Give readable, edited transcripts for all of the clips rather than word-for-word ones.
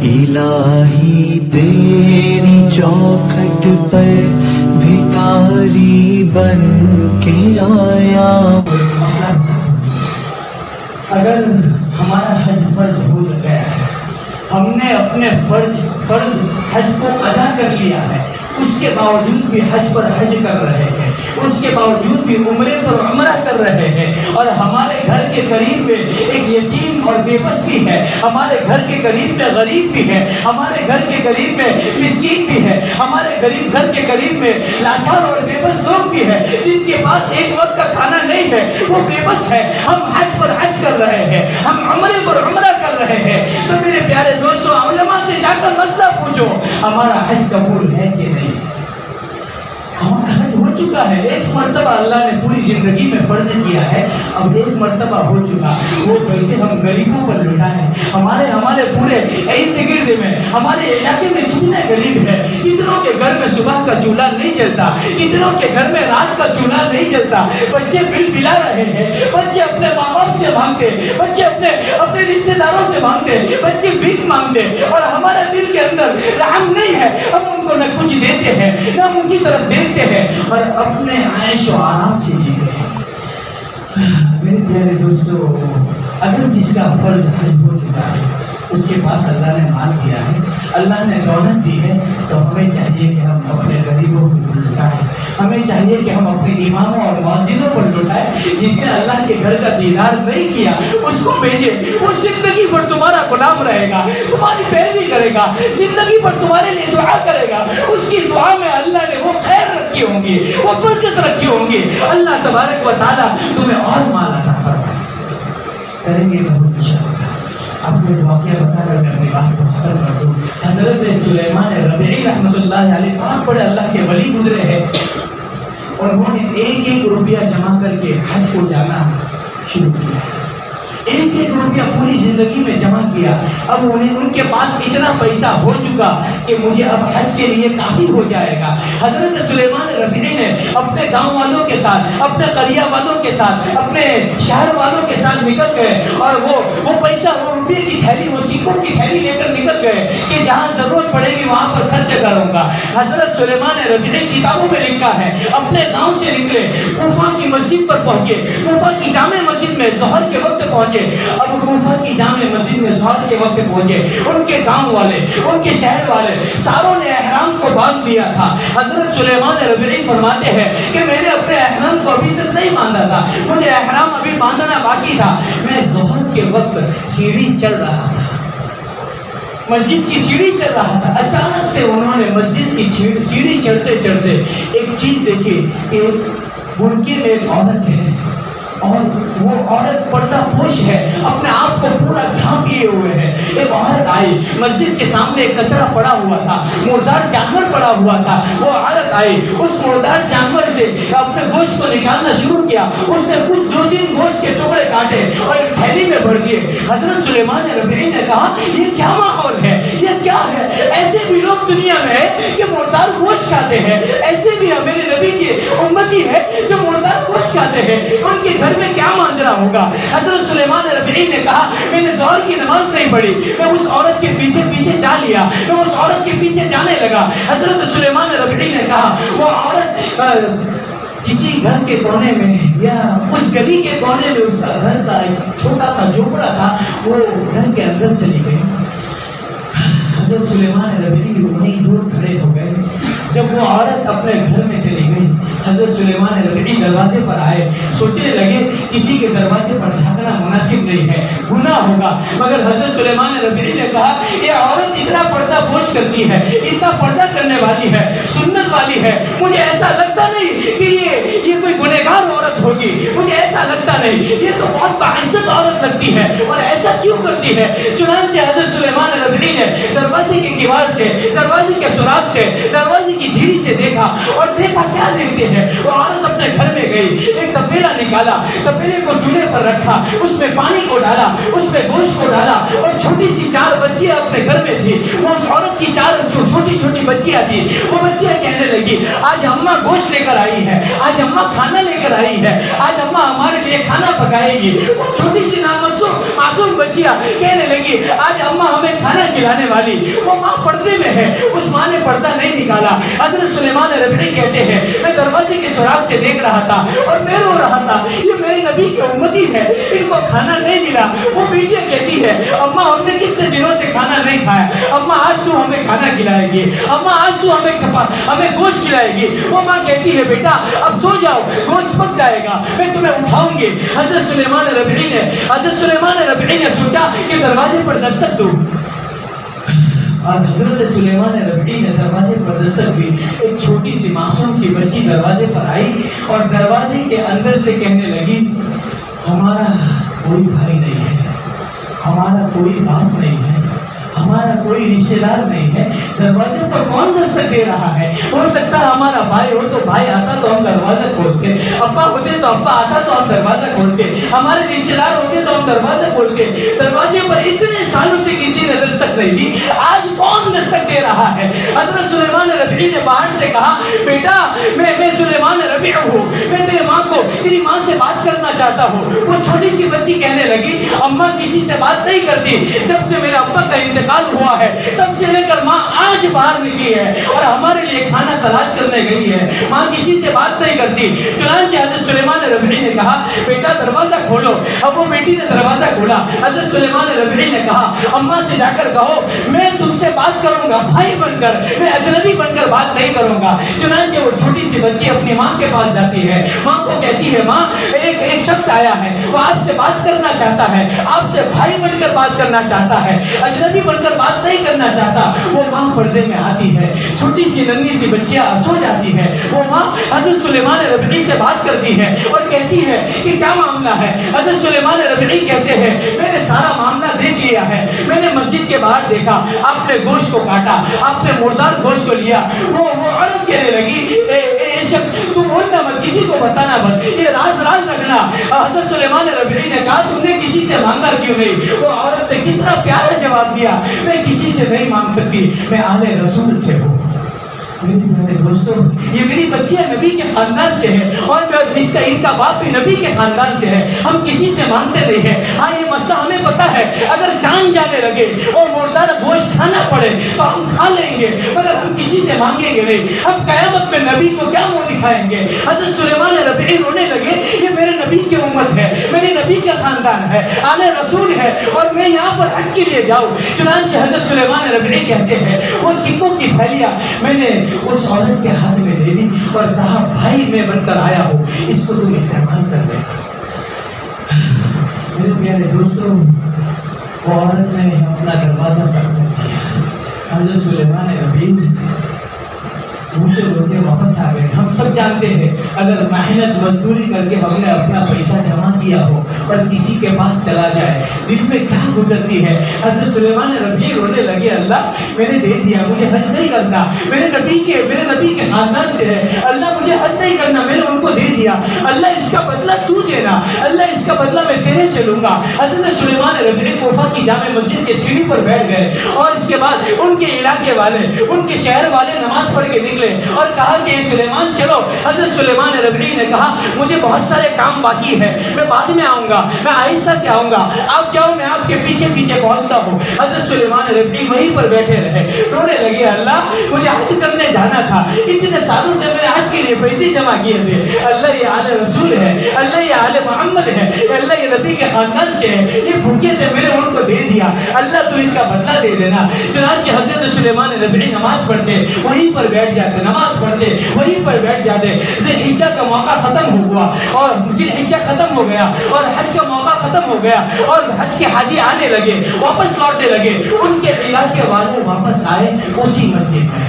الہی تیری چوکھٹ پر بھکاری بن کے آیا. اگر ہمارا حج فرض ہو گیا ہے، ہم نے اپنے فرض حج کو ادا کر لیا ہے، اس کے باوجود بھی حج پر حج کر رہے ہیں، اس کے باوجود بھی عمرے پر عمرہ کر رہے ہیں، اور ہمارے گھر کے قریب میں ایک یتیم اور بے بس بھی ہے، ہمارے گھر کے قریب میں غریب بھی ہے، ہمارے گھر کے قریب میں مسکین بھی ہے، ہمارے گھر کے قریب میں لاچار اور بے بس لوگ بھی ہیں جن کے پاس ایک وقت کا کھانا نہیں ہے، وہ بے بس ہے. ہم حج پر حج کر رہے ہیں، ہم عمرے پر عمرہ کر رہے ہیں. تو میرے پیارے دوستوں، علماء سے جا کر مسئلہ پوچھو، ہمارا حج قبول ہے کہ نہیں؟ ہمارا حج ہو چکا ہے، ایک مرتبہ اللہ نے پوری زندگی میں فرض کیا ہے، اب ایک مرتبہ ہو چکا. وہ پیسے ہم غریبوں پر لٹائیں. ہمارے پورے ارد گرد میں، ہمارے علاقے میں جتنے غریب ہیں، کتنوں کے گھر میں صبح کا چولہا نہیں جلتا، کتنوں کے گھر میں رات کا چولہا نہیں جلتا. بچے بل بلا رہے ہیں، بچے اپنے ماں باپ سے مانگتے، بچے اپنے رشتے داروں سے مانگتے، بچے بھیک مانگتے، اور ہمارے دل کے اندر رحم نہیں ہے. ہم ان کو نہ کچھ دیتے ہیں، نہ ان کی طرف دیکھتے ہیں، اور اپنے عیش و آرام سے جیتے ہیں. میرے پیارے دوستو، اگر جس کا فرض حج ہو چکا ہے، اس کے پاس اللہ نے مال دیا ہے، اللہ نے دولت دی ہے، تو ہمیں چاہیے کہ ہم اپنے غریبوں کو لٹائیں. ہمیں چاہیے کہ ہم اپنے اماموں اور مؤذنوں پر لٹائیں. جس نے اللہ کے گھر کا دیدار نہیں کیا، اس کو بھیجے. وہ زندگی پر تمہارا غلام رہے گا، تمہاری پیروی کرے گا، زندگی پر تمہارے لیے دعا کرے گا. اس کی دعا میں اللہ نے وہ خیر رکھی ہوں گی، وہ برکت رکھی ہوں گی. اللہ تبارک و تعالیٰ تمہیں اور مال عطا کریں گے. بہت انشاءاللہ آپ نے واقعہ بتا کر میں اپنی بات کو ختم کر دوں. حضرت سلیمان ربیعی رحمۃ اللہ علیہ بہت بڑے اللہ کے ولی گزرے ہیں، اور انہوں نے ایک روپیہ جمع کر کے حج کو جانا شروع کیا. ایک روپیہ پوری زندگی میں جمع کیا. اب ان کے پاس اتنا پیسہ ہو چکا کہ مجھے اب حج کے لیے کافی ہو جائے گا. حضرت سلیمان ربیعی نے اپنے گاؤں والوں کے ساتھ، اپنے قریہ والوں کے ساتھ، اپنے شہر والوں کے ساتھ نکل گئے، اور وہ پیسہ، وہ روپے کی تھیلی، وہ سکوں کی تھیلی لے کر نکل گئے کہ جہاں ضرورت پڑے گی وہاں پر خرچ کروں گا. حضرت سلیمان ربیعی کتابوں میں لکھا ہے، اپنے گاؤں سے نکلے، کوفہ کی مسجد پر پہنچے، کوفہ کی جامع مسجد میں ظہر کے وقت پہنچے. اب کوفہ کی جامع مسجد میں ظہر کے وقت پہنچے. ان کے گاؤں والے، ان کے شہر والے ساروں نے احرام کو باندھ دیا تھا. حضرت سلیمان ربیعی فرماتے ہیں کہ میں نے اپنے احرام کو ابھی تک نہیں باندھا تھا، مجھے احرام ابھی باندھنا باقی تھا. میں ظہر کے وقت سیڑھی چڑھ رہا تھا، مسجد کی سیڑھی چڑھ رہا تھا. اچانک سے انہوں نے مسجد کی سیڑھی چڑھتے چڑھتے ایک چیز دیکھی کہ برقعے میں ایک عورت ہے، اور وہ عورت پردہ پوش ہے، اپنے آپ کو پورا ڈھانپ لیے ہوئے ہے. ایک عورت آئی، مسجد کے سامنے ایک کچرا پڑا ہوا تھا، مردار جانور پڑا ہوا تھا. وہ عورت آئی، اس مردار جانور سے اپنے گوشت کو نکالنا شروع کیا. اس نے کچھ 2-3 گوشت کے ٹکڑے کاٹے اور ایک تھیلی میں بھر دیے. حضرت سلیمان ربیعی نے کہا، یہ کیا ماحول ہے، یہ کیا ہے؟ ایسے بھی لوگ دنیا میں ہیں کہ مردار گوشت کھاتے ہیں، ایسے بھی میرے نبی کے امتی ہے جو مردار گوشت کھاتے ہیں. ان کے گھر میں کیا ماجرا ہوگا؟ حضرت سلیمان ربیعی نے کہا، میں نے ظہر کی نماز نہیں پڑھی، میں اس عورت کے پیچھے پیچھے جا لیا، میں اس عورت کے پیچھے جانے لگا. حضرت سلیمان ربیعی نے کہا، وہ عورت کسی گھر کے کونے میں یا اس گلی کے کونے میں اس کا گھر تھا، ایک چھوٹا سا جھوپڑا تھا، وہ گھر کے اندر چلی گئی. حضرت سلیمان ربیعی وہیں دور کھڑے ہو گئے. جب وہ عورت اپنے گھر میں چلی گئی، حضرت سلیمان ربیعی دروازے پر آئے. سوچنے لگے کسی کے دروازے پر جھانکنا مناسب نہیں ہے، گناہ ہوگا. مگر حضرت سلیمان ربیعی نے کہا، یہ عورت اتنا پردہ پوش کرتی ہے، اتنا پردہ کرنے والی ہے، سنت والی ہے، مجھے ایسا لگتا نہیں کہ یہ کوئی گنہگار عورت ہوگی، مجھے ایسا لگتا نہیں، یہ تو بہت باعزت عورت لگتی ہے، اور ایسا کیوں کرتی ہے؟ چنانچہ حضرت سلیمان ربیعی نے دروازے دروازے کے کیوار سے، دروازے کے سوراخ سے، دروازے کی جھیری سے دیکھا، اور دیکھا کیا دیکھتے ہیں، وہ عورت اپنے گھر میں گئی، ایک تپیلا نکالا، تپیلے کو چولہے پر رکھا، اس میں پانی کو ڈالا، اس میں گوشت کو ڈالا، اور چھوٹی سی 4 بچیاں اپنے گھر میں تھی، وہ اس عورت کی 4 چھوٹی چھوٹی بچیاں تھی، وہ بچیاں کہنے لگی آج اماں گوشت لے کر آئی ہے، آج اماں کھانا لے کر آئی ہے، آج اماں ہمارے لیے کھانا پکائے گی۔ وہ چھوٹی سی معصوم بچیاں کہنے لگی آج اماں ہمیں کھانا کھلانے والی۔ وہ ماں پردے میں ہے، اس ماں نے پردہ نہیں نکالا۔ حضرت سلیمان ربیعی کہتے ہیں میں دروازے کے سوراخ سے دیکھ رہا تھا اور میں رو رہا تھا، یہ میرے نبی کی امتی ہے، ان کو کھانا نہیں ملا۔ وہ بیٹیاں کہتی ہے اماں ہم نے کتنے دنوں سے کھانا نہیں کھایا، اماں آج تو ہمیں کھانا کھلائے گی، اماں آج تو ہمیں گوشت کھلائے گی۔ وہ ماں کہتی ہے بیٹا اب سو جاؤ، گوشت پک جائے گا، میں تمہیں اٹھاؤں گی۔ حضرت سلیمان ربیعی نے سوچا کہ دروازے پر دستک دوں، اور حضرت سلیمان ربیعی نے دروازے پر دستک دی۔ ایک چھوٹی سی معصوم سی بچی دروازے پر آئی اور دروازے کے اندر سے کہنے لگی ہمارا کوئی بھائی نہیں ہے، ہمارا کوئی باپ نہیں ہے، ہمارا کوئی رشتے دار نہیں ہے، دروازے پر کون دستک دے رہا ہے؟ ہو سکتا ہے ہمارا بھائی ہو تو بھائی آتا تو ہم دروازہ کھولتے، ابا ہوتے تو ابا آتا تو ہم دروازہ کھولتے، ہمارے رشتے دار ہوتے تو ہم دروازہ کھولتے۔ دروازے پر اتنے سالوں سے کسی نے دستک نہیں دی، آج کون دستک دے رہا ہے؟ حضرت سلیمان ربیعی نے باہر سے کہا بیٹا میں سلیمان ربیعی ہوں، میں تیری ماں سے بات کرنا چاہتا ہوں۔ وہ چھوٹی سی بچی کہنے لگی اماں کسی سے بات نہیں کرتی، جب سے میرے ابا کا انتقال ہوا ہے تب سے لے کر ماں آج باہر نکلی ہے اور ہمارے لیے کھانا تلاش کرنے گئی ہے، ماں کسی سے بات نہیں کرتی۔ چنانچہ حضرت سلیمان ربیعی نے کہا بیٹا دروازہ کھولو۔ اب وہ بیٹی نے دروازہ کھولا۔ حضرت سلیمان ربیعی نے کہا اماں سے جا کر کہو میں تم سے بات کروں گا بھائی بن کر، میں اجنبی بن کر بات نہیں کروں گا۔ چنانچہ وہ چھوٹی سی بچی اپنی ماں کے پاس جاتی ہے، ماں کو کہتی ہے ماں ایک شخص آیا ہے، وہ آپ سے بات کرنا چاہتا ہے، آپ سے بھائی بن کر بات کرنا چاہتا ہے، اجنبی بن کر بات نہیں کرنا چاہتا۔ وہ ماں پردے میں آتی ہے، چھوٹی سی ننھی سی بچیاں سو جاتی ہے، وہ ماں حضرت سلیمان ربیعی سے بات کرتی ہے اور کہتی ہے کہ کیا معاملہ ہے؟ حضرت سلیمان ربیعی کہتے ہیں میں نے سارا معاملہ دیکھ لیا ہے، میں نے مسجد کے باہر دیکھا آپ نے گوشت کو کاٹا، آپ نے مردار گوشت کو لیا۔ وہ عورت کہنے لگی اے شخص تو بولنا مت، کسی کو بتانا مت، یہ راز رکھنا۔ حضرت سلیمان ربیعی نے کہا تم نے کسی سے مانگا کیوں نہیں؟ وہ عورت نے کتنا پیارا جواب دیا میں کسی سے نہیں مانگ سکتی، میں آل رسول سے ہوں۔ میری پیارے دوستوں یہ میری بچیاں نبی کے خاندان سے ہے اور ان کا باپ بھی نبی کے خاندان سے ہے، ہم کسی سے مانگتے نہیں ہیں۔ ہاں یہ مسئلہ ہمیں پتا ہے اگر جان جانے لگے اور مردار گوشت کھانا پڑے تو ہم کھا لیں گے، مگر ہم کسی سے مانگیں گے نہیں۔ ہم قیامت میں نبی کو کیا منہ دکھائیں گے؟ حضرت سلیمان ربیعی رونے لگے یہ میرے نبی کی امت ہے، میرے نبی کا خاندان ہے، آل رسول ہے اور میں یہاں پر حج کے لیے جاؤں۔ چنانچہ حضرت سلیمان ربیعی کہتے ہیں وہ سکوں کی تھیلیاں میں نے اس عورت کے ہاتھ میں دے دی اور کہا بھائی میں بن کر آیا ہوں، اس کو تم استعمال کر لے۔ میرے پیارے دوستوں وہ عورت نے اپنا دروازہ بند کر دیا۔ حضرت سلیمان ربیعی روتے روتے واپس آ گئے۔ ہم سب جانتے ہیں اگر محنت مزدوری کر کے ہم نے اپنا پیسہ جمع کیا ہو اور کسی کے پاس چلا جائے دل میں کیا گزرتی ہے۔ حضرت سلیمان ربیعی رونے لگے اللہ میں نے دے دیا، مجھے حج نہیں کرنا، میرے نبی کے خاندان سے ہے، اللہ مجھے حج نہیں کرنا، میں نے ان کو دے دیا، اللہ اس کا بدلہ تو دینا، اللہ اس کا بدلہ میں تیرے سے لوں گا۔ حضرت سلیمان ربیعی کوفہ کی جامع مسجد کے سیڑھی پر بیٹھ گئے اور اس کے بعد ان کے علاقے والے ان کے شہر والے نماز پڑھ کے نکلے اور کہا کہ سلیمان چلو۔ حضرت سلیمان ربیعی نے کہا مجھے بہت سارے کام باقی ہے، میں بعد میں آؤں گا، میں آہستہ سے آؤں گا، آپ جاؤ میں آپ کے پیچھے پیچھے پہنچتا ہوں۔ حضرت سلیمان ربیعی وہیں پر بیٹھے رہے، رونے لگے اللہ مجھے حج کرنے جانا تھا، اتنے سالوں سے میں نے حج کے لیے پیسے جمع کیے تھے، اللہ یہ آل رسول ہے، اللہ یہ آل محمد ہے، اللہ یہ نبی کے خاندان سے ہے، یہ بھوکے تھے میں نے ان کو دے دیا، اللہ تو اس کا بدلہ دے دینا۔ چنانچہ حضرت سلیمان ربیعی نماز پڑھتے وہیں پر بیٹھ جاتے، نماز پڑھتے وہیں پر بیٹھ جاتے۔ ذی الحجہ کا موقع ختم ہوا اور ذی الحجہ ختم ہو گیا اور حج کا موقع ختم ہو گیا اور حج کے حاجی آنے لگے، واپس لوٹنے لگے۔ ان کے علاقے والے واپس آئے اسی مسجد میں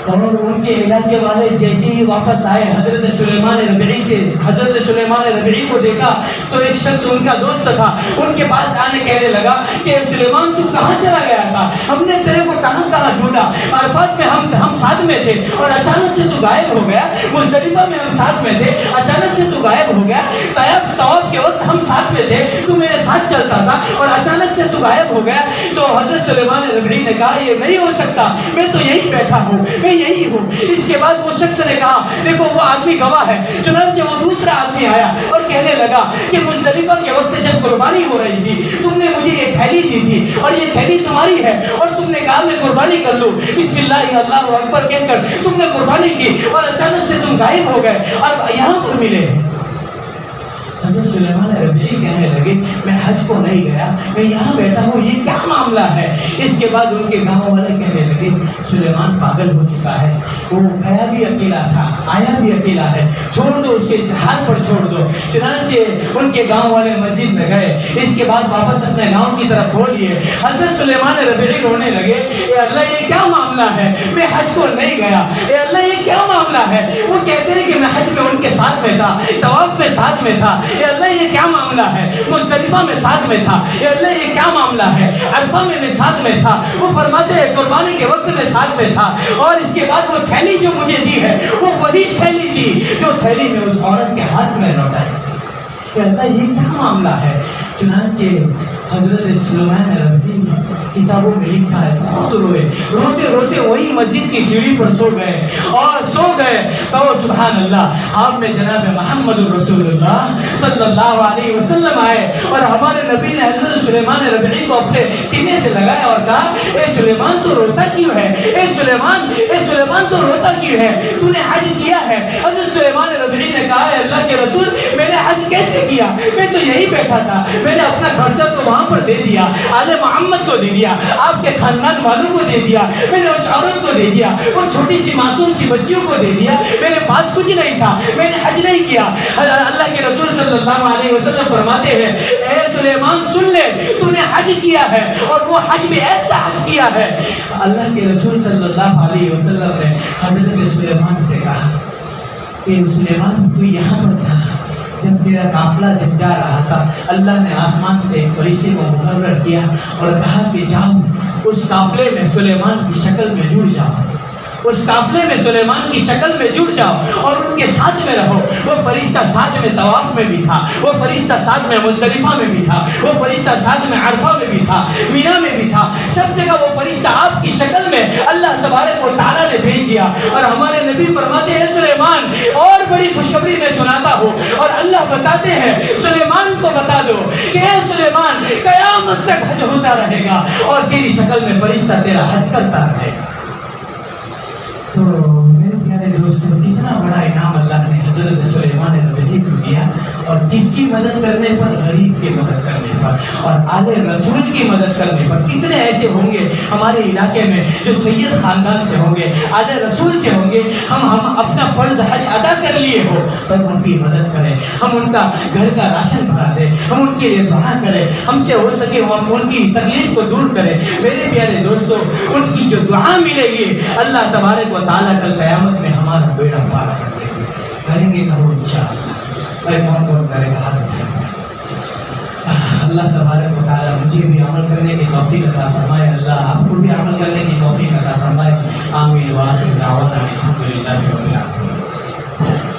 اور ان کے علاقے والے جیسے ہی واپس آئے حضرت سلیمان ربیعی کو دیکھا تو ایک شخص ان کا دوست تھا، ان کے پاس آنے کہنے لگا کہ سلیمان تو کہاں چلا گیا تھا، ہم نے تیرے کو ڈھونڈا, عرفات میں ہم ساتھ میں تھے اور اچانک سے تو غائب ہو گیا، مزدلفہ میں ہم ساتھ میں تھے، اچانک سے تو غائب ہو گیا، طواف کے وقت ہم ساتھ میں تھے، تو میرے ساتھ چلتا تھا اور اچانک سے تو غائب ہو گیا۔ تو حضرت سلیمان ربیعی نے کہا یہ نہیں ہو سکتا، میں تو یہی بیٹھا ہوں، میں یہی ہوں۔ اس کے بعد وہ شخص نے کہا دیکھو وہ آدمی گواہ ہے، چنانچہ وہ دوسرا آدمی آیا اور کہنے لگا کہ مزدلفہ کے وقت جب قربانی ہو رہی تھی تم نے مجھے یہ تھیلی دی تھی اور یہ تھیلی تمہاری ہے اور تم نے کہا میں قربانی کر لوں، بسم اللہ اللہ اکبر کہہ کر تم نے قربانی کی اور اچانک سے تم غائب ہو گئے اور یہاں پر ملے۔ حضرت سلیمان ربیعی کہنے لگے میں حج کو نہیں گیا، میں یہاں بیٹھا ہوں، یہ کیا معاملہ ہے؟ اس کے بعد ان کے گاؤں والے کہنے لگے سلیمان پاگل ہو چکا ہے، وہ گیا بھی اکیلا تھا آیا بھی اکیلا ہے، چھوڑ دو اس کے اس حال پر چھوڑ دو۔ چنانچہ ان کے گاؤں والے مسجد میں گئے، اس کے بعد واپس اپنے گاؤں کی طرف ہو لیے۔ حضرت سلیمان ربیعی رونے لگے اے اللہ یہ کیا معاملہ ہے، میں حج کو نہیں گیا، اے اللہ یہ کیا معاملہ ہے؟ وہ کہتے ہیں کہ میں حج میں ان کے ساتھ میں تھا، طواف میں ساتھ میں تھا، اے اللہ یہ کیا معاملہ ہے؟ مزدلفہ میں ساتھ میں تھا، اے اللہ یہ کیا معاملہ ہے؟ عرفہ میں ساتھ میں تھا، وہ فرماتے ہیں قربانی کے وقت میں ساتھ میں تھا، اور اس کے بعد وہ تھیلی جو مجھے دی ہے وہ وہی تھیلی تھی جو تھیلی میں اس عورت کے ہاتھ میں لوٹائی۔ کہ اللہ یہ کیا معاملہ ہے؟ چنانچہ حضرت سلیمان ربیعی کتابوں میں لکھا ہے بہت روئے، روتے روتے وہی مسجد کی سیڑھی پر سو گئے تو سبحان اللہ آپ میں جناب محمد رسول اللہ صلی اللہ علیہ وسلم آئے اور ہمارے نبی نے حضرت سلیمان ربیعی کو اپنے سینے سے لگایا اور کہا اے سلیمان تو روتا کیوں ہے؟ اے سلیمان تو روتا کیوں ہے؟ تو نے حج کیا ہے؟ حضرت سلیمان ربیعی نے کہا ہے اللہ کے رسول میں نے حج کیسے کیا؟ میں تو یہی بیٹھا تھا، میں نے اپنا خرچہ تو وہاں پر دے دیا، آل محمد کو دے دیا، آپ کے خاندان والوں کو دے دیا، میں نے اس عورت کو دے دیا، وہ چھوٹی سی معصوم سی بچیوں کو دے دیا، میرے پاس کچھ نہیں تھا، میں نے حج نہیں کیا۔ اللہ کے رسول صلی اللہ علیہ وسلم فرماتے ہیں اے سلیمان سن لے تو نے حج کیا ہے اور وہ حج بھی ایسا حج کیا ہے۔ اللہ کے رسول صلی اللہ علیہ وسلم نے حضرت سلیمان سے کہا کہ سلیمان تو یہاں پر تھا جب تیرا قافلہ جب جا رہا تھا، اللہ نے آسمان سے ایک فرشتے کو مقرر کیا اور کہا کہ جاؤ اس قافلے میں سلیمان کی شکل میں جڑ جاؤ، اس قافلے میں سلیمان کی شکل میں جڑ جاؤ اور ان کے ساتھ میں رہو۔ وہ فرشتہ ساتھ میں طواف میں بھی تھا، وہ فرشتہ ساتھ میں مزدلفہ میں بھی تھا، وہ فرشتہ ساتھ میں عرفہ میں بھی تھا، مینا میں بھی تھا، سب جگہ وہ فرشتہ آپ کی شکل میں اللہ تبارک و تعالیٰ نے بھیج دیا۔ اور ہمارے نبی فرماتے ہیں سلیمان اور بڑی خوشخبری میں سناتا ہوں، اور اللہ بتاتے ہیں سلیمان کو بتا دو کہ اے سلیمان قیامت تک حج ہوتا رہے گا اور تیری شکل میں فرشتہ تیرا حج کرتا رہے گا۔ تو میرے پیارے دوستوں کتنا بڑا انعام اللہ نے حضرت سلیمان ربیعی کو دیا، اور کس کی مدد کرنے پر؟ غریب کی مدد کرنے پر اور آل رسول کی مدد کرنے پر۔ کتنے ایسے ہوں گے ہمارے علاقے میں جو سید خاندان سے ہوں گے، آل رسول سے ہوں گے، ہم اپنا فرض حج ادا کر لیے ہو پر ان کی مدد کریں، ہم ان کا گھر کا راشن بھرا دیں، ہم ان کے لیے دعا کریں، ہم سے ہو سکے ہم ان کی تکلیف کو دور کریں۔ میرے پیارے دوستوں ان کی جو دعا ملے گی اللہ تبارک و تعالیٰ کل قیامت میں ہمارا بیڑا پار کریں گے کہ وہ انشاءاللہ کون کرے گا؟ اللہ تبارک و تعالیٰ مجھے بھی عمل کرنے کی توفیق عطا فرمائے، اللہ آپ کو بھی عمل کرنے کی توفیق عطا فرمائے۔ آمین وآخر دعوانا الحمدللہ رب العالمین۔